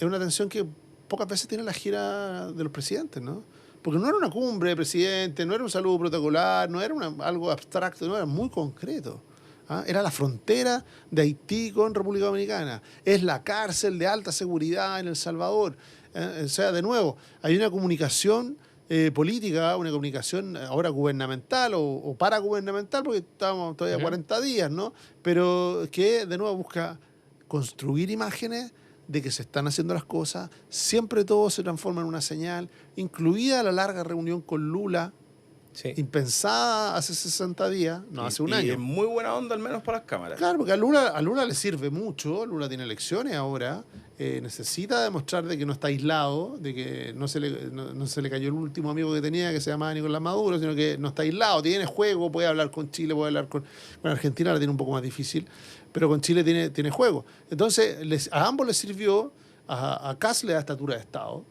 una tensión que pocas veces tiene la gira de los presidentes, ¿no? Porque no era una cumbre de presidentes, no era un saludo protocolar, no era algo abstracto, no era muy concreto. Era la frontera de Haití con República Dominicana. Es la cárcel de alta seguridad en El Salvador. O sea, de nuevo, hay una comunicación política, una comunicación ahora gubernamental o paragubernamental, porque estamos todavía 40 días, ¿no? Pero que, de nuevo, busca construir imágenes de que se están haciendo las cosas. Siempre todo se transforma en una señal, incluida la larga reunión con Lula, Sí. impensada hace 60 días, no hace un año. Y es muy buena onda, al menos para las cámaras. Claro, porque a Lula le sirve mucho. Lula tiene elecciones ahora. Necesita demostrar de que no está aislado, de que no se le cayó el último amigo que tenía, que se llamaba Nicolás Maduro, sino que no está aislado, tiene juego, puede hablar con Chile, puede hablar con Argentina, la tiene un poco más difícil, pero con Chile tiene juego. Entonces, a ambos les sirvió, a Kast le da estatura de Estado.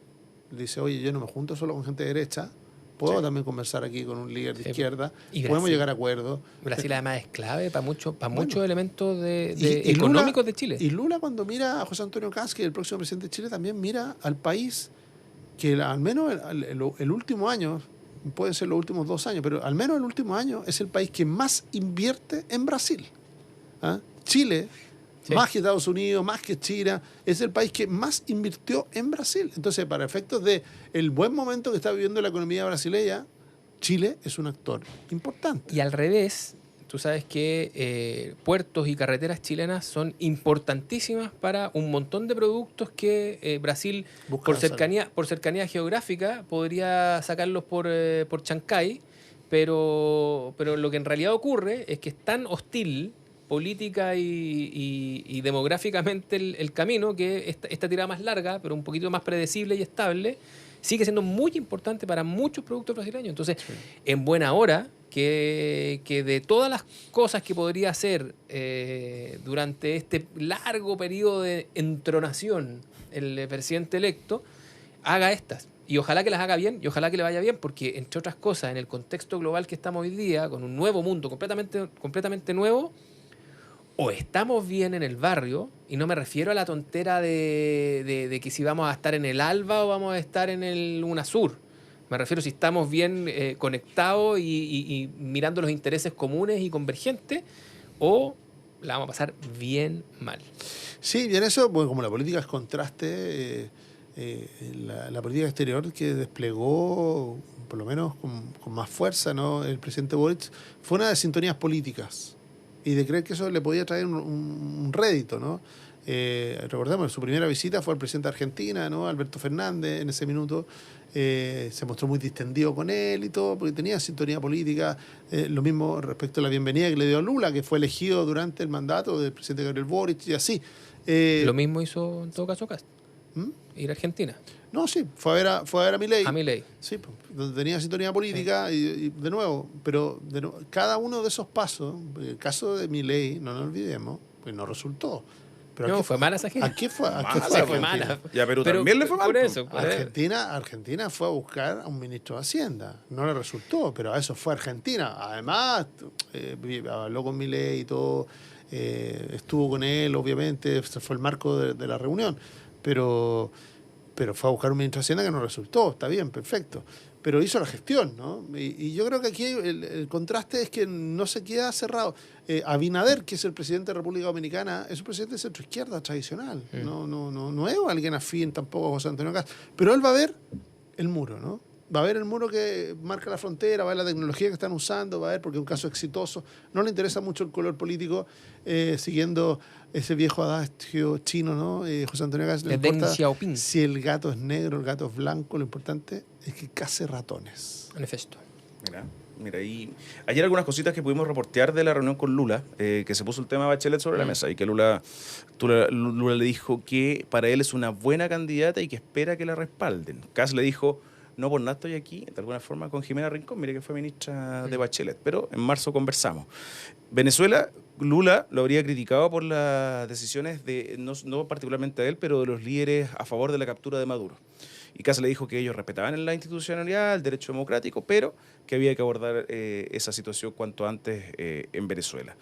Le dice, oye, yo no me junto solo con gente de derecha, puedo también conversar aquí con un líder de izquierda, y podemos Brasil. llegar a acuerdos. Brasil además es clave para muchos Bueno, elementos y económicos Lula, de Chile. Y Lula, cuando mira a José Antonio Kast, que es el próximo presidente de Chile, también mira al país que al menos el último año, puede ser los últimos 2 años, pero al menos el último año es el país que más invierte en Brasil. Chile, Sí. más que Estados Unidos, más que China, es el país que más invirtió en Brasil. Entonces, para efectos de el buen momento que está viviendo la economía brasileña, Chile es un actor importante. Y al revés, tú sabes que puertos y carreteras chilenas son importantísimas para un montón de productos que Brasil, Busca por hacer. cercanía geográfica, podría sacarlos por Chancay, pero lo que en realidad ocurre es que es tan hostil política y demográficamente el camino, que esta tirada más larga, pero un poquito más predecible y estable, sigue siendo muy importante para muchos productos brasileños. Entonces, en buena hora, que de todas las cosas que podría hacer durante este largo periodo de entronación el presidente electo, haga estas. Y ojalá que las haga bien, y ojalá que le vaya bien, porque, entre otras cosas, en el contexto global que estamos hoy día, con un nuevo mundo completamente nuevo, o estamos bien en el barrio, y no me refiero a la tontera de que si vamos a estar en el ALBA o vamos a estar en el UNASUR. Me refiero si estamos bien conectados y mirando los intereses comunes y convergentes, o la vamos a pasar bien mal. Sí, y en eso, bueno, como la política es contraste, la política exterior que desplegó, por lo menos con más fuerza, ¿no?, el presidente Boric, fue una de sintonías políticas y de creer que eso le podía traer un rédito, ¿no? Recordemos, su primera visita fue al presidente de Argentina, ¿no?, Alberto Fernández, en ese minuto. Se mostró muy distendido con él y todo, porque tenía sintonía política. Lo mismo respecto a la bienvenida que le dio a Lula, que fue elegido durante el mandato del presidente Gabriel Boric y así. Lo mismo hizo en todo caso Kast, ir a Argentina. No, sí, fue a ver a Milei. A Milei. Sí, pues, donde tenía sintonía política y de nuevo, cada uno de esos pasos, el caso de Milei, no nos olvidemos, pues no resultó. Pero No, ¿a qué fue mala esa gira. ¿A qué fue? Mala, fue Argentina? mala. Y a Perú Pero también le fue mal. por po. eso. Argentina fue a buscar a un ministro de Hacienda. No le resultó, pero a eso fue Argentina. Además, habló con Milei y todo, estuvo con él, obviamente, ese fue el marco de la reunión. Pero fue a buscar un ministro de Hacienda que no resultó. Está bien, perfecto. Pero hizo la gestión, ¿no? Y yo creo que aquí el contraste es que no se queda cerrado. Abinader, que es el presidente de la República Dominicana, es un presidente de centroizquierda tradicional. No es alguien afín tampoco a José Antonio Kast. Pero él va a ver el muro, ¿no? Va a ver el muro que marca la frontera, va a ver la tecnología que están usando, va a ver, porque es un caso exitoso. No le interesa mucho el color político, siguiendo ese viejo adagio chino, ¿no? José Antonio Cast, no De Deng importa Xiaoping. si el gato es negro, el gato es blanco, lo importante es que case ratones. Manifiesto. Mira, y ayer algunas cositas que pudimos reportear de la reunión con Lula, que se puso el tema Bachelet sobre la mesa y que Lula le dijo que para él es una buena candidata y que espera que la respalden. Kast le dijo, no por nada estoy aquí, de alguna forma, con Jimena Rincón, mire que fue ministra de Bachelet, pero en marzo conversamos. Venezuela, Lula lo habría criticado por las decisiones de, no particularmente de él, pero de los líderes a favor de la captura de Maduro. Y Kast le dijo que ellos respetaban la institucionalidad, el derecho democrático, pero que había que abordar esa situación cuanto antes en Venezuela.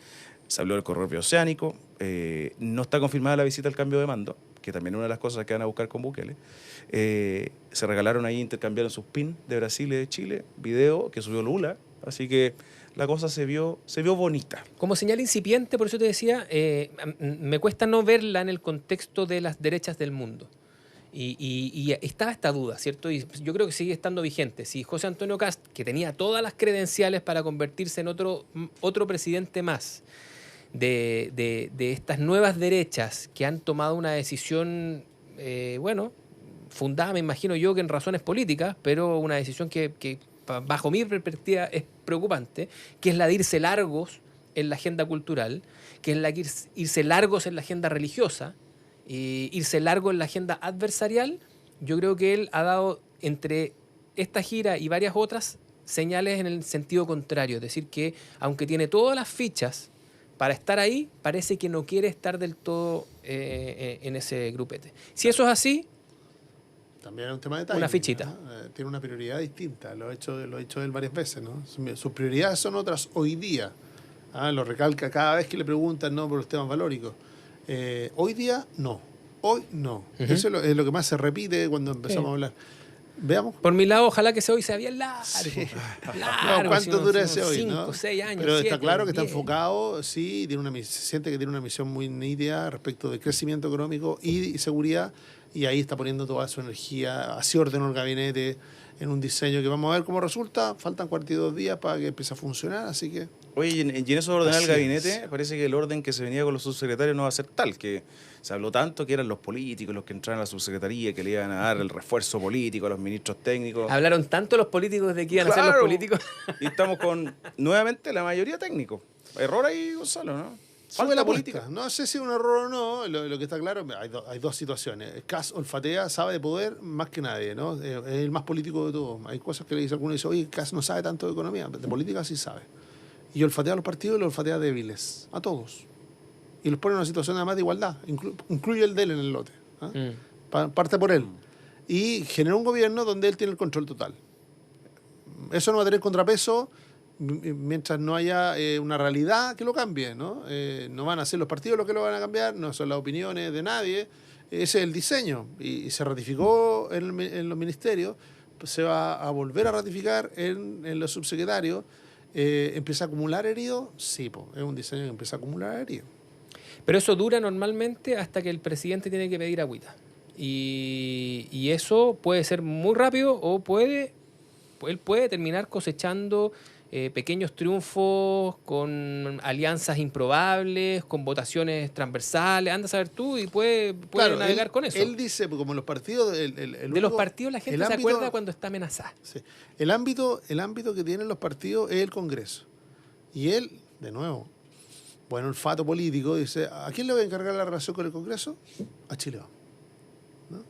Se habló del corredor bioceánico, no está confirmada la visita al cambio de mando, que también es una de las cosas que van a buscar con Bukele. Se regalaron ahí, intercambiaron sus pins de Brasil y de Chile, video que subió Lula, así que la cosa se vio bonita. Como señal incipiente, por eso te decía, me cuesta no verla en el contexto de las derechas del mundo. Y estaba esta duda, ¿cierto? Y yo creo que sigue estando vigente. Si José Antonio Kast, que tenía todas las credenciales para convertirse en otro presidente más de estas nuevas derechas que han tomado una decisión, fundada, me imagino yo, que en razones políticas, pero una decisión que bajo mi perspectiva es preocupante, que es la de irse largos en la agenda cultural, que es la de irse largos en la agenda religiosa, irse largo en la agenda adversarial. Yo creo que él ha dado entre esta gira y varias otras señales en el sentido contrario, es decir, que aunque tiene todas las fichas para estar ahí, parece que no quiere estar del todo en ese grupete. Si eso es así, también es un tema de timing, una fichita. ¿no? Tiene una prioridad distinta, lo ha hecho él varias veces, ¿no? Sus prioridades son otras hoy día. Lo recalca cada vez que le preguntan, ¿no?, por los temas valóricos. Hoy día, no. Hoy, no. Uh-huh. Eso es lo que más se repite cuando empezamos a hablar. Veamos. Por mi lado, ojalá que ese hoy sea bien largo. Sí. Largo, ¿Cuánto dura ese hoy? 5, ¿no? 6 años. Pero 7, está claro que 10. está enfocado, sí, se siente que tiene una misión muy nítida respecto de crecimiento económico y seguridad, y ahí está poniendo toda su energía. Así ordenó el gabinete en un diseño que vamos a ver cómo resulta. Faltan 42 días para que empiece a funcionar, así que... Oye, y en eso de ordenar el Así gabinete, es. parece que el orden que se venía con los subsecretarios no va a ser tal, que se habló tanto que eran los políticos los que entraran a la subsecretaría, que le iban a dar el refuerzo político a los ministros técnicos. Hablaron tanto los políticos de que iban a ser Claro. los políticos. Y estamos con, nuevamente, la mayoría técnico. Error ahí, Gonzalo, ¿no? Sube la política. política. No sé si es un error o no. Lo que está claro, hay dos situaciones. Kast olfatea, sabe de poder más que nadie, ¿no? Es el más político de todos. Hay cosas que le dice alguno y dice, oye, Kast no sabe tanto de economía. De política sí sabe. Y olfatea a los partidos y los olfatea débiles. A todos. Y los pone en una situación además de igualdad. Incluye el de él en el lote. Parte por él. Y genera un gobierno donde él tiene el control total. Eso no va a tener contrapeso mientras no haya una realidad que lo cambie, ¿no? No van a ser los partidos los que lo van a cambiar, no son las opiniones de nadie, ese es el diseño. Y se ratificó en los ministerios, pues se va a volver a ratificar en los subsecretarios. ¿Empieza a acumular heridos? Sí, es un diseño que empieza a acumular heridos. Pero eso dura normalmente hasta que el presidente tiene que pedir agüita. Y eso puede ser muy rápido o él puede terminar cosechando pequeños triunfos con alianzas improbables, con votaciones transversales. Anda a saber tú y puede navegar con eso. Él dice, como los partidos... de los partidos la gente se acuerda cuando está amenazada. Sí. El ámbito que tienen los partidos es el Congreso. Y él, de nuevo, buen olfato político, dice, ¿a quién le voy a encargar la relación con el Congreso? A Chile Vamos. ¿No?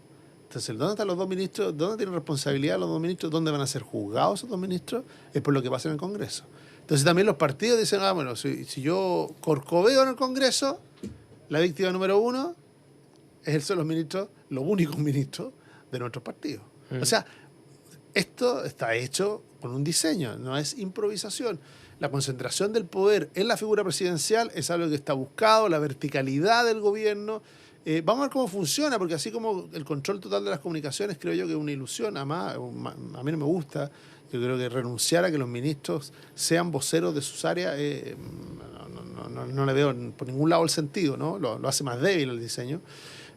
Entonces, ¿dónde están los dos ministros? ¿Dónde tienen responsabilidad los dos ministros? ¿Dónde van a ser juzgados esos dos ministros? Es por lo que pasa en el Congreso. Entonces también los partidos dicen, bueno, si yo corcoveo en el Congreso, la víctima número 1 son los ministros, los únicos ministros de nuestros partidos. O sea, esto está hecho con un diseño, no es improvisación. La concentración del poder en la figura presidencial es algo que está buscado, la verticalidad del gobierno. Vamos a ver cómo funciona, porque así como el control total de las comunicaciones, creo yo que es una ilusión. Además, a mí no me gusta. Yo creo que renunciar a que los ministros sean voceros de sus áreas, no le veo por ningún lado el sentido, ¿no? Lo hace más débil el diseño.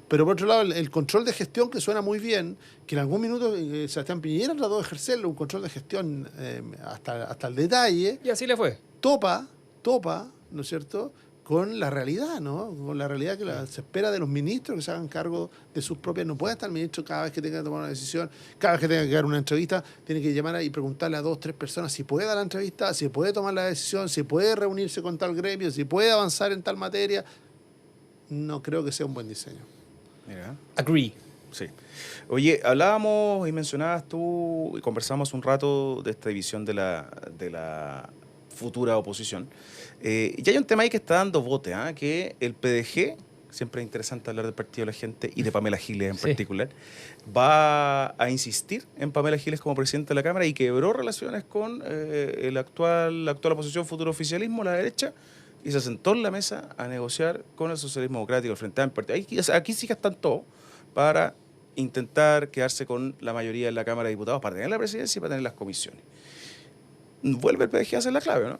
Pero por otro lado, el control de gestión, que suena muy bien, que en algún minuto Sebastián Piñera trató de ejercerlo, un control de hasta el detalle. Y así le fue. Topa, ¿no es cierto?, con la realidad, ¿no? Con la realidad que se espera de los ministros que se hagan cargo de sus propias. No puede estar el ministro cada vez que tenga que tomar una decisión, cada vez que tenga que dar una entrevista, tiene que llamar y preguntarle a 2 o 3 personas si puede dar la entrevista, si puede tomar la decisión, si puede reunirse con tal gremio, si puede avanzar en tal materia. No creo que sea un buen diseño. Mira. Agree. Sí. Oye, hablábamos y mencionabas tú y conversamos un rato de esta división de la futura oposición. Y hay un tema ahí que está dando bote, que el PDG, siempre es interesante hablar del Partido de la Gente y de Pamela Giles en particular, va a insistir en Pamela Giles como presidente de la Cámara y quebró relaciones con la actual oposición, futuro oficialismo, la derecha, y se sentó en la mesa a negociar con el socialismo democrático, el Frente Amplio. Aquí sí que están todos para intentar quedarse con la mayoría de la Cámara de Diputados, para tener la presidencia y para tener las comisiones. Vuelve el PDG a hacer la clave, ¿no?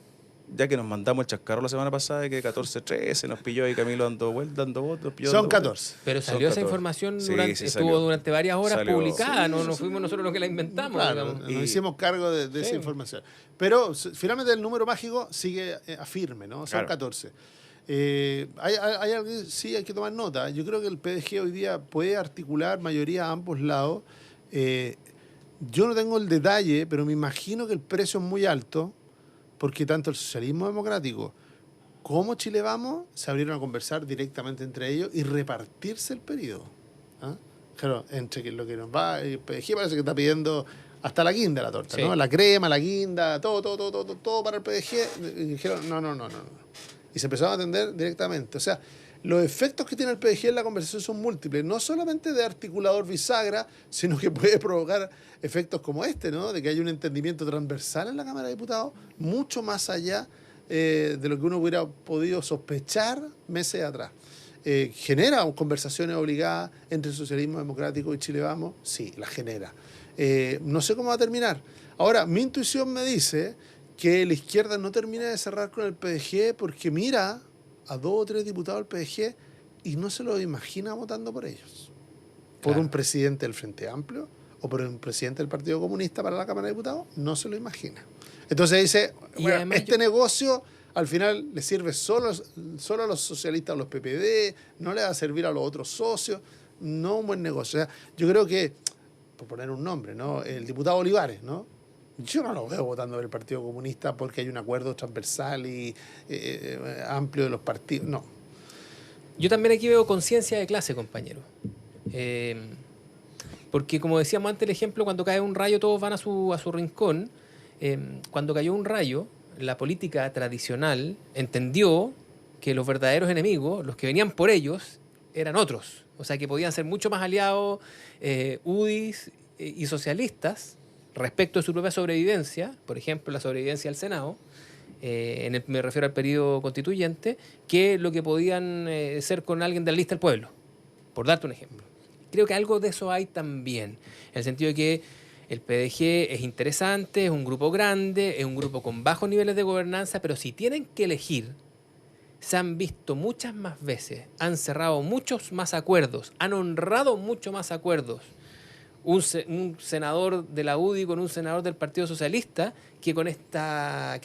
Ya que nos mandamos el chascarro la semana pasada de que 14-13 nos pilló ahí Camilo dando votos. Son 14. Pero salió esa información, salió. durante varias horas publicada, no Sí, fuimos nosotros los que la inventamos. Claro, nos hicimos cargo de esa información. Pero finalmente el número mágico sigue firme, ¿no? Son Claro. 14. Hay algo que sí hay que tomar nota. Yo creo que el PDG hoy día puede articular mayoría a ambos lados. Yo no tengo el detalle, pero me imagino que el precio es muy alto, porque tanto el socialismo democrático como Chile Vamos se abrieron a conversar directamente entre ellos y repartirse el periodo. Claro, entre lo que nos va, el PDG parece que está pidiendo hasta la guinda la torta, ¿no? La crema, la guinda, todo para el PDG. Y dijeron, no. Y se empezaron a atender directamente. O sea, los efectos que tiene el PDG en la conversación son múltiples, no solamente de articulador bisagra, sino que puede provocar efectos como este, ¿no? De que haya un entendimiento transversal en la Cámara de Diputados, mucho más allá de lo que uno hubiera podido sospechar meses atrás. ¿Genera conversaciones obligadas entre el socialismo democrático y Chile Vamos? Sí, las genera. No sé cómo va a terminar. Ahora, mi intuición me dice que la izquierda no termina de cerrar con el PDG porque mira a 2 o 3 diputados del PDG y no se lo imagina votando por ellos. Por un presidente del Frente Amplio o por un presidente del Partido Comunista para la Cámara de Diputados, no se lo imagina. Entonces dice, bueno, negocio al final le sirve solo a los socialistas o los PPD, no le va a servir a los otros socios, no un buen negocio. O sea, yo creo que, por poner un nombre, ¿no? El diputado Olivares, ¿no? Yo no lo veo votando por el Partido Comunista porque hay un acuerdo transversal y amplio de los partidos. No. Yo también aquí veo conciencia de clase, compañero. Porque como decíamos antes, el ejemplo, cuando cae un rayo todos van a su rincón. Cuando cayó un rayo, la política tradicional entendió que los verdaderos enemigos, los que venían por ellos, eran otros. O sea, que podían ser mucho más aliados UDIs y socialistas respecto de su propia sobrevivencia, por ejemplo, la sobrevivencia del Senado, me refiero al periodo constituyente, que lo que podían ser con alguien de la lista del pueblo, por darte un ejemplo. Creo que algo de eso hay también, en el sentido de que el PDG es interesante, es un grupo grande, es un grupo con bajos niveles de gobernanza, pero si tienen que elegir, se han visto muchas más veces, han cerrado muchos más acuerdos, han honrado mucho más acuerdos un senador de la UDI con un senador del Partido Socialista que con esta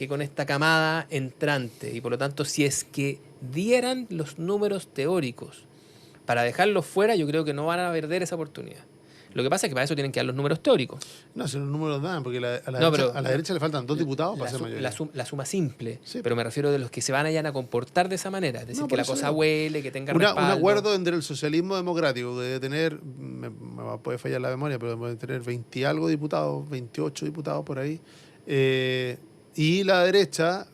camada entrante. Y por lo tanto, si es que dieran los números teóricos para dejarlos fuera, yo creo que no van a perder esa oportunidad. Lo que pasa es que para eso tienen que dar los números teóricos. No, si los números dan, porque a la derecha le faltan 2 diputados para ser mayoría. La suma simple, sí, pero me refiero de los que se van a comportar de esa manera. Es decir, que la cosa huele, que tenga respaldo. Un acuerdo entre el socialismo democrático, que debe tener, me puede fallar la memoria, pero debe tener 20 y algo diputados, 28 diputados por ahí. Y a la derecha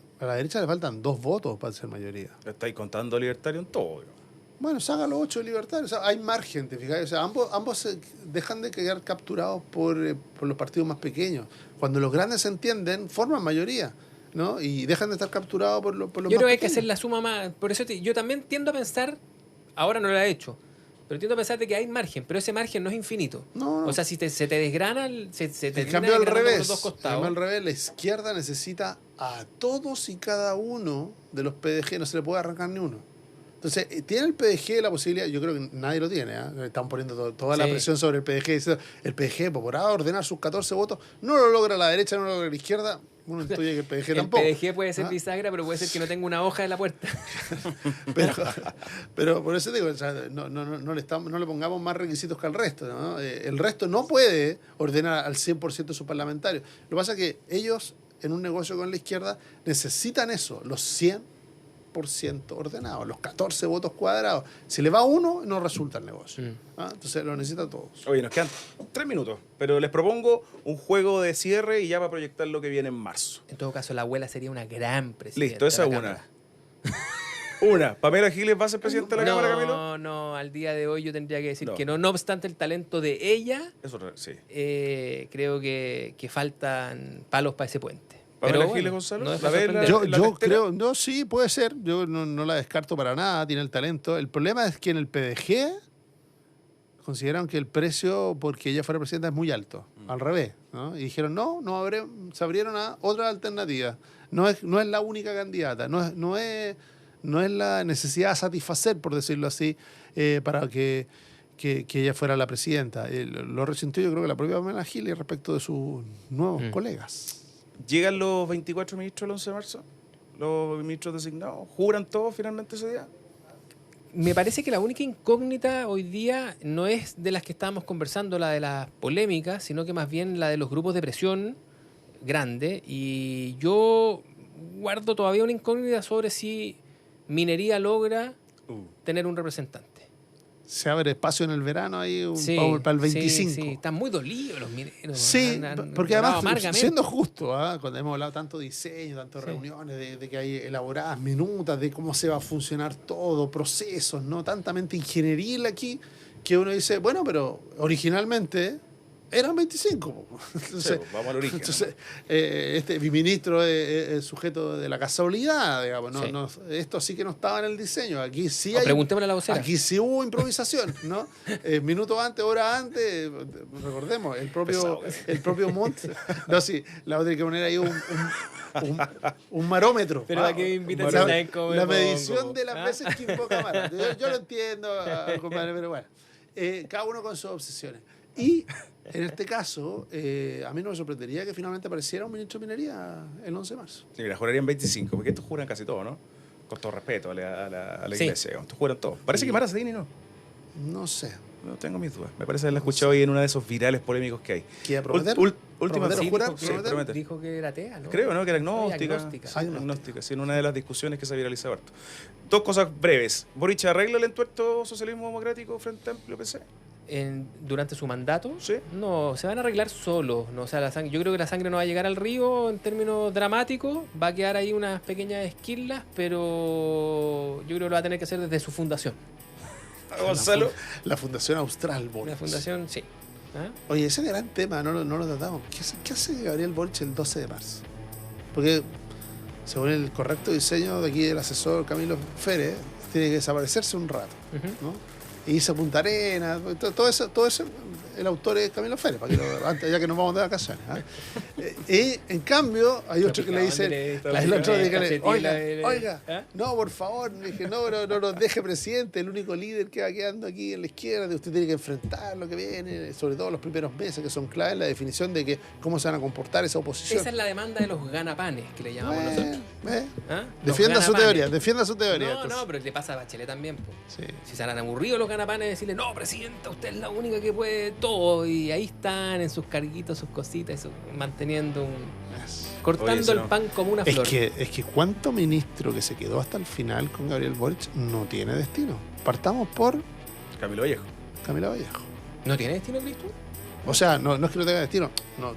le faltan 2 votos para ser mayoría. Estáis contando libertario en todo. Bueno, saca los 8 de libertarios. O sea, hay margen, ¿te fijas? O sea, ambos dejan de quedar capturados por los partidos más pequeños. Cuando los grandes se entienden, forman mayoría, ¿no? Y dejan de estar capturados por los más pequeños. Yo creo que hay que hacer la suma más. Por eso yo también tiendo a pensar, ahora no lo he hecho, pero tiendo a pensar de que hay margen, pero ese margen no es infinito. No. O sea, si se te desgrana, se te en cambio, al revés, por los dos costados. al revés, la izquierda necesita a todos y cada uno de los PDG, no se le puede arrancar ni uno. Entonces, ¿tiene el PDG la posibilidad? Yo creo que nadie lo tiene. Están poniendo toda la presión sobre el PDG. El PDG, por ordenar sus 14 votos, no lo logra la derecha, no lo logra la izquierda. Uno intuye que el PDG El tampoco. PDG puede ser ¿Ah? bisagra, pero puede ser que no tenga una hoja en la puerta. Pero por eso digo, o sea, no le pongamos más requisitos que al resto, ¿no? El resto no puede ordenar al 100% de sus parlamentarios. Lo que pasa es que ellos, en un negocio con la izquierda, necesitan eso, los 100% ordenados, los 14 votos cuadrados. Si le va a uno, no resulta el negocio. ¿Ah? Entonces lo necesitan todos. Oye, nos quedan 3 minutos, pero les propongo un juego de cierre y ya para proyectar lo que viene en marzo. En todo caso, la abuela sería una gran presidenta. Listo, esa es de la una. Cámara. ¿Pamela Giles va a ser presidenta de la Cámara, Camilo? No, al día de hoy yo tendría que decir No. que no obstante el talento de ella, Eso sí. creo que faltan palos para ese puente. ¿Pamela Pero Giles, Gonzalo? no deja ¿La de ves sorprender. Yo testera? creo, no, sí, puede ser. Yo no la descarto para nada, tiene el talento. El problema es que en el PDG consideraron que el precio, porque ella fuera presidenta, es muy alto. Al revés, ¿no? Y dijeron, se abrieron a otra alternativa. No es la única candidata, no es la necesidad a satisfacer, por decirlo así, para que ella fuera la presidenta. Lo resintió yo creo que la propia Pamela Giles respecto de sus nuevos colegas. ¿Llegan los 24 ministros el 11 de marzo? ¿Los ministros designados? ¿Juran todos finalmente ese día? Me parece que la única incógnita hoy día no es de las que estábamos conversando, la de las polémicas, sino que más bien la de los grupos de presión grande. Y yo guardo todavía una incógnita sobre si Minería logra tener un representante. Se abre espacio en el verano ahí Sí, para el 25. Sí, están muy dolidos los mineros. Sí, porque llorado además, amargamente. siendo justo, cuando hemos hablado tanto de diseño, tantas reuniones, de que hay elaboradas minutas, de cómo se va a funcionar todo, procesos, ¿no? Tantamente ingenieril aquí, que uno dice, bueno, pero originalmente eran 25. Entonces, Sí, vamos al origen. Entonces, este ministro es sujeto de la casualidad, digamos. Sí. Esto sí que no estaba en el diseño. Aquí sí O hay. preguntémosle a la vocera. Aquí sí hubo improvisación, ¿no? Minutos antes, horas antes, recordemos, el propio Montt. No, sí, la otra hay que poner ahí un marómetro. Pero ¿a qué invitan si la, saben cómo me la pongo? medición de las ¿Ah? veces que invoca Mara. Yo lo entiendo, compadre, pero bueno. Cada uno con sus obsesiones. Y en este caso, a mí no me sorprendería que finalmente apareciera un ministro de Minería el 11 de marzo. Sí, mira, jurarían 25, porque estos juran casi todo, ¿no? Con todo respeto a la Sí. iglesia. Estos juran todo. Parece que Mara Sadini no. No sé. No tengo mis dudas. Me parece haberla escuchado hoy en uno de esos virales polémicos que hay. ¿Quiere prometer? Última ¿Prometer o Sí, jurar? dijo que- Sí, promete. dijo que era atea, ¿no? Creo, ¿no? Que era Soy agnóstica. agnóstica. Agnóstica, sí, en una de las discusiones que se viraliza harto. Dos cosas breves. ¿Boric arregla el entuerto socialismo democrático frente a Amplio PC? Durante su mandato, Sí. no, se van a arreglar solos. No, o sea, yo creo que la sangre no va a llegar al río en términos dramáticos. Va a quedar ahí unas pequeñas esquirlas, pero yo creo que lo va a tener que hacer desde su fundación. Gonzalo. La Fundación Austral Boric. La fundación, sí. ¿Ah? Oye, ese gran tema, no lo tratamos. ¿Qué hace Gabriel Boric el 12 de marzo? Porque, según el correcto diseño de aquí del asesor Camilo Férez, tiene que desaparecerse un rato, Ujú. ¿no? Y irse a Punta Arenas, todo eso, el autor es Camilo Férez, antes, ya que nos vamos de vacaciones. Y en cambio, hay otro que le dicen, hay otro que le oiga, no, por favor, le dije, no nos deje presidente, el único líder que va quedando aquí en la izquierda, usted tiene que enfrentar lo que viene, sobre todo los primeros meses, que son claves en la definición de que cómo se van a comportar esa oposición. Esa es la demanda de los ganapanes, que le llamamos nosotros. ¿Ah? Los Defienda su ganapanes. teoría. No, entonces. pero le pasa a Bachelet también. Po. Sí. Si se han aburrido los ganapanes, decirle, no, presidenta, usted es la única que puede todo. Y ahí están en sus carguitos, sus cositas, manteniendo cortando Oye, el no. pan como una Es flor. que cuánto ministro que se quedó hasta el final con Gabriel Boric no tiene destino. Partamos por Camilo Vallejo. Camila Vallejo. ¿No tiene destino, Cristo? O sea, no es que no tenga destino. No,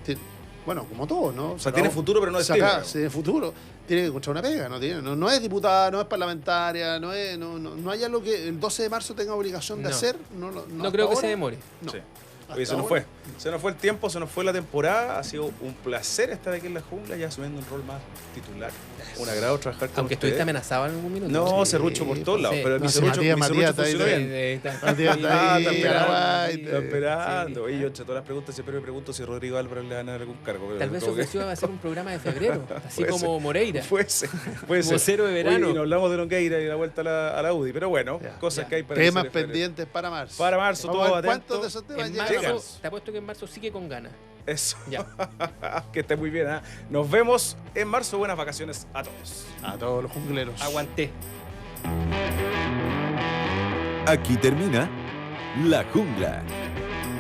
bueno, como todo, ¿no? O sea, tiene futuro, pero no destino. Tiene futuro. Tiene que encontrar una pega. No es diputada, no es parlamentaria, no hay algo que el 12 de marzo tenga obligación de No. hacer. No creo que se demore. No. Sí. Hasta Oye, se nos ahora, fue. Se nos fue el tiempo, se nos fue la temporada. Ha sido un placer estar aquí en la jungla, ya asumiendo un rol más titular. Un agrado trabajar con Aunque estuviste ustedes. amenazado en algún minuto. No, Sí, serrucho por todos lados, sí. pero No, mi si serrucho Matías está ahí funcionó de- bien. Matías está ahí, está esperando. Paraguay, Está esperando. Sí. Oye, yo entre todas las preguntas siempre me pregunto si Rodrigo Álvarez le van a dar algún cargo. pero Tal vez se como que- ofreció a hacer un programa de febrero, así Puede como ser. Moreira. Puede ser. Vocero de verano. Oye, y nos hablamos de Longueira y la vuelta a la UDI, pero bueno, Ya. cosas Ya. que hay para Temas hacer en febrero. pendientes para marzo. Para marzo, Vamos a todo ver ¿cuántos atento. de esos temas En llegan a marzo, marzo? te apuesto que en marzo sigue con ganas. Eso. Ya. Que esté muy bien. Nos vemos en marzo. Buenas vacaciones a todos. A todos los jungleros. Aguanté. Aquí termina La Jungla.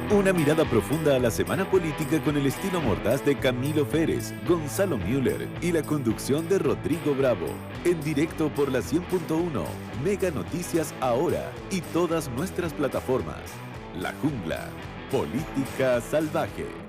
Una mirada profunda a la semana política con el estilo mordaz de Camilo Férez, Gonzalo Müller y la conducción de Rodrigo Bravo. En directo por la 100.1, Mega Noticias Ahora y todas nuestras plataformas. La Jungla. Política salvaje.